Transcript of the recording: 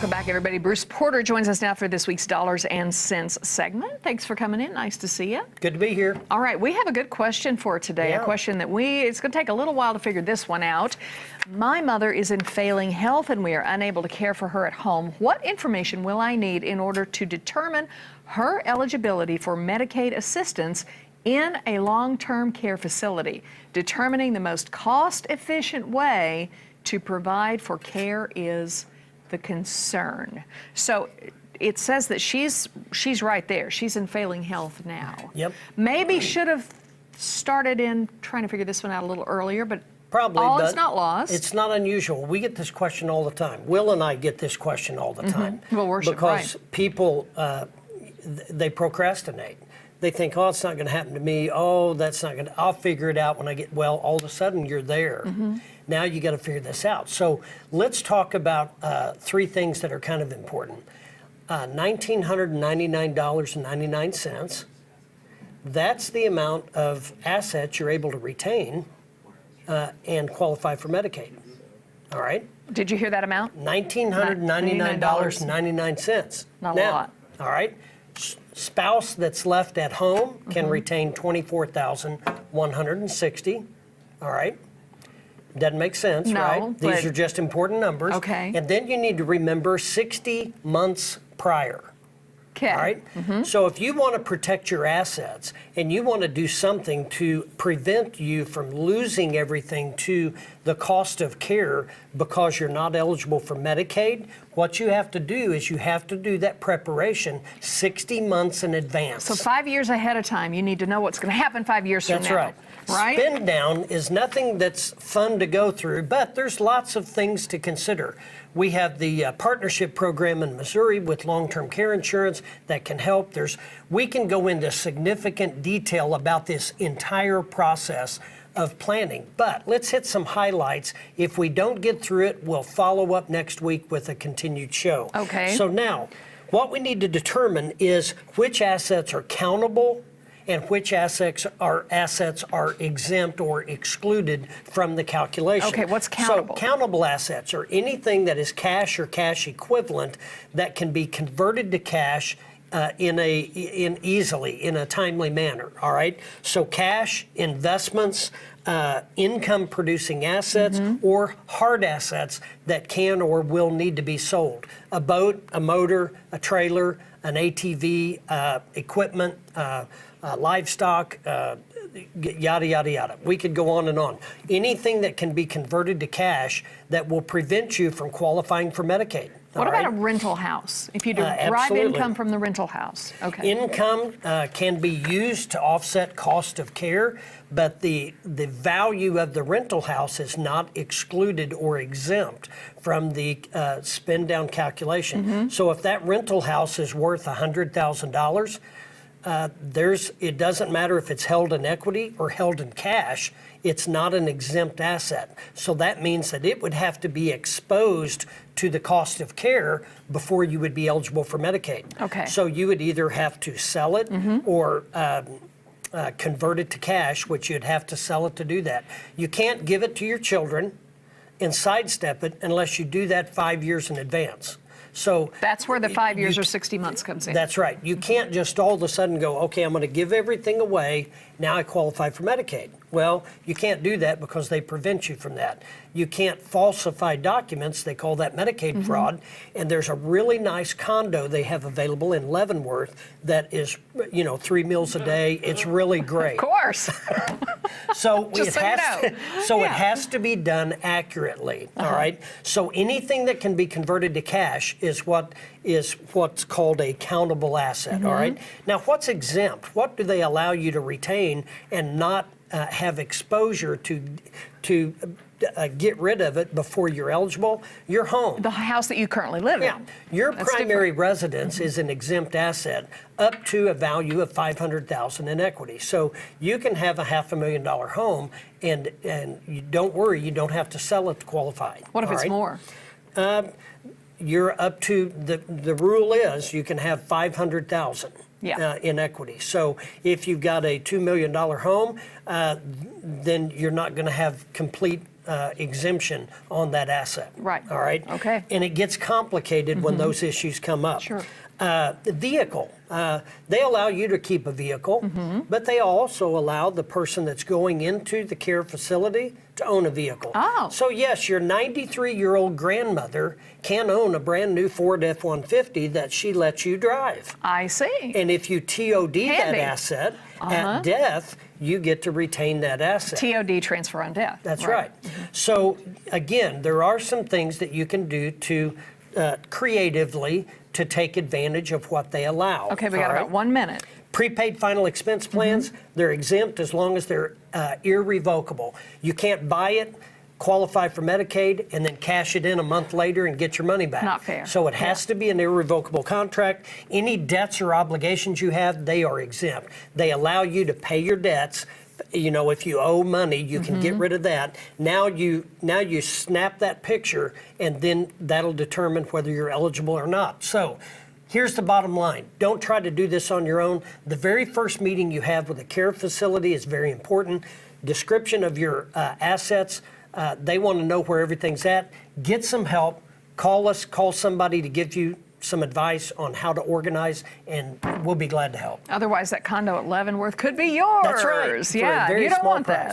Welcome back, everybody. Bruce Porter joins us now for this week's Dollars and Cents segment. Thanks for coming in. Nice to see you. Good to be here. All right, we have a good question for today. A question that it's going to take a little while to figure this one out. My mother is in failing health and we are unable to care for her at home. What information will I need in order to determine her eligibility for Medicaid assistance in a long-term care facility? Determining the most cost-efficient way to provide for care is the concern. So it says that she's right there. She's in failing health now. Yep. Maybe should have started in trying to figure this one out a little earlier, but probably, all but is not lost. It's not unusual. We get this question all the time. Will and I get this question all the time. Well, worship, because right. people, they procrastinate. They think, oh, it's not going to happen to me. Oh, that's not going to, I'll figure it out when I get well. All of a sudden, you're there. Now you got to figure this out. So let's talk about three things that are kind of important. $1,999.99. That's the amount of assets you're able to retain and qualify for Medicaid. All right? Did you hear that amount? $1,999.99. Not a lot. All right? Spouse that's left at home can retain $24,160. All right? Doesn't make sense, No, right? These are just important numbers. Okay. And then you need to remember 60 months prior. Okay. All right? So if you want to protect your assets and you want to do something to prevent you from losing everything to the cost of care because you're not eligible for Medicaid, what you have to do is you have to do that preparation 60 months in advance. So 5 years ahead of time, you need to know what's going to happen 5 years from now. That's right. Right? Spend down is nothing that's fun to go through, but there's lots of things to consider. We have the partnership program in Missouri with long-term care insurance that can help. We can go into significant detail about this entire process of planning, but let's hit some highlights. If we don't get through it, we'll follow up next week with a continued show. Okay. So now, what we need to determine is which assets are countable and which assets are exempt or excluded from the calculation. Okay, what's countable? So countable assets are anything that is cash or cash equivalent that can be converted to cash easily, in a timely manner, all right? So cash, investments, income-producing assets, or hard assets that can or will need to be sold. A boat, a motor, a trailer, an ATV, equipment, livestock, yada, yada, yada. We could go on and on. Anything that can be converted to cash that will prevent you from qualifying for Medicaid. What about a rental house? If you derive absolutely. income from the rental house. Okay. Income can be used to offset cost of care, but the value of the rental house is not excluded or exempt from the spend down calculation. So if that rental house is worth $100,000, it doesn't matter if it's held in equity or held in cash, it's not an exempt asset. So that means that it would have to be exposed to the cost of care before you would be eligible for Medicaid. Okay. So you would either have to sell it or convert it to cash, which you'd have to sell it to do that. You can't give it to your children and sidestep it unless you do that 5 years in advance. So that's where the 5 years or 60 months comes in. That's right. You can't just all of a sudden go, okay, I'm going to give everything away. Now I qualify for Medicaid. Well, you can't do that because they prevent you from that. You can't falsify documents. They call that Medicaid fraud. And there's a really nice condo they have available in Leavenworth that is, 3 meals a day. It's really great. Of course. So Just it has to be done accurately. All right. So anything that can be converted to cash is what's called a countable asset. All right. Now, what's exempt? What do they allow you to retain and not have exposure to get rid of it before you're eligible? Your home. The house that you currently live in. Your That's primary different. residence is an exempt asset up to a value of $500,000 in equity. So you can have a $500,000 home and you don't worry, you don't have to sell it to qualify. What if it's more? You're up to, the rule is you can have $500,000 in equity. So if you've got a $2 million home, then you're not going to have complete exemption on that asset. Right. All right. Okay. And it gets complicated when those issues come up. Sure. The vehicle, they allow you to keep a vehicle, but they also allow the person that's going into the care facility to own a vehicle. Oh. So yes, your 93-year-old grandmother can own a brand new Ford F-150 that she lets you drive. I see. And if you TOD that Handy. asset at death, you get to retain that asset. TOD, transfer on death. That's right. So again, there are some things that you can do to creatively to take advantage of what they allow. Okay, we got all about right? 1 minute. Prepaid final expense plans, they're exempt as long as they're irrevocable. You can't buy it, qualify for Medicaid, and then cash it in a month later and get your money back. Not fair. So it has to be an irrevocable contract. Any debts or obligations you have, they are exempt. They allow you to pay your debts. You know, if you owe money, you can get rid of that. Now you snap that picture, and then that'll determine whether you're eligible or not. So here's the bottom line. Don't try to do this on your own. The very first meeting you have with a care facility is very important. Description of your assets. They want to know where everything's at. Get some help. Call us. Call somebody to give you some advice on how to organize, and we'll be glad to help. Otherwise, that condo at Leavenworth could be yours. That's right, for a Yeah, very you don't small want that. price.